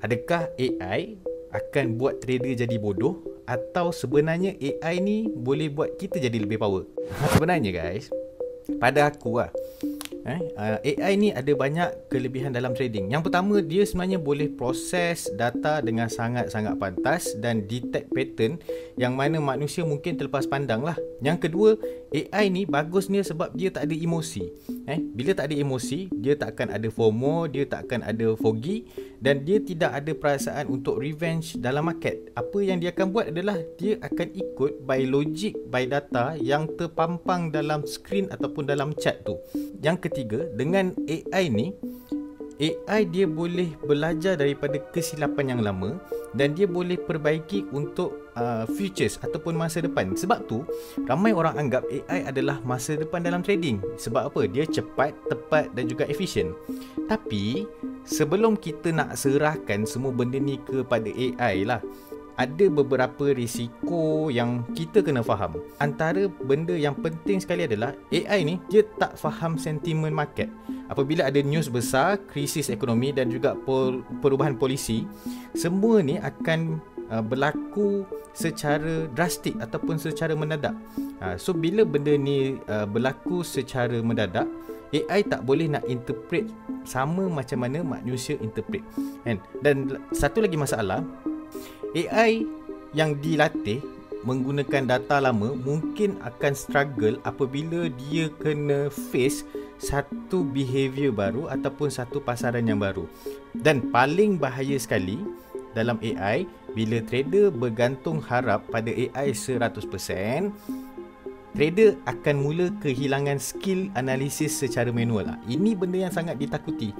Adakah AI akan buat trader jadi bodoh, atau sebenarnya AI ni boleh buat kita jadi lebih power? Sebenarnya guys, pada aku lah, AI ni ada banyak kelebihan dalam trading. Yang pertama, dia sebenarnya boleh proses data dengan sangat-sangat pantas dan detect pattern yang mana manusia mungkin terlepas pandang lah. Yang kedua, AI ni bagusnya sebab dia tak ada emosi. Bila tak ada emosi, dia tak akan ada FOMO, dia tak akan ada foggy, dan dia tidak ada perasaan untuk revenge dalam market. Apa yang dia akan buat adalah dia akan ikut by logic, by data yang terpampang dalam screen ataupun dalam chat tu. Yang ketiga, dengan AI ni, AI dia boleh belajar daripada kesilapan yang lama dan dia boleh perbaiki untuk futures ataupun masa depan. Sebab tu ramai orang anggap AI adalah masa depan dalam trading. Sebab apa? Dia cepat, tepat dan juga efisien. Tapi sebelum kita nak serahkan semua benda ni kepada AI lah, ada beberapa risiko yang kita kena faham. Antara benda yang penting sekali adalah AI ni dia tak faham sentimen market. Apabila ada news besar, krisis ekonomi dan juga perubahan polisi, semua ni akan berlaku secara drastik ataupun secara mendadak. So bila benda ni berlaku secara mendadak, AI tak boleh nak interpret sama macam mana manusia interpret, kan? Dan satu lagi masalah, AI yang dilatih menggunakan data lama mungkin akan struggle apabila dia kena face satu behavior baru ataupun satu pasaran yang baru. Dan paling bahaya sekali dalam AI, bila trader bergantung harap pada AI 100%, trader akan mula kehilangan skill analisis secara manual. Ini benda yang sangat ditakuti.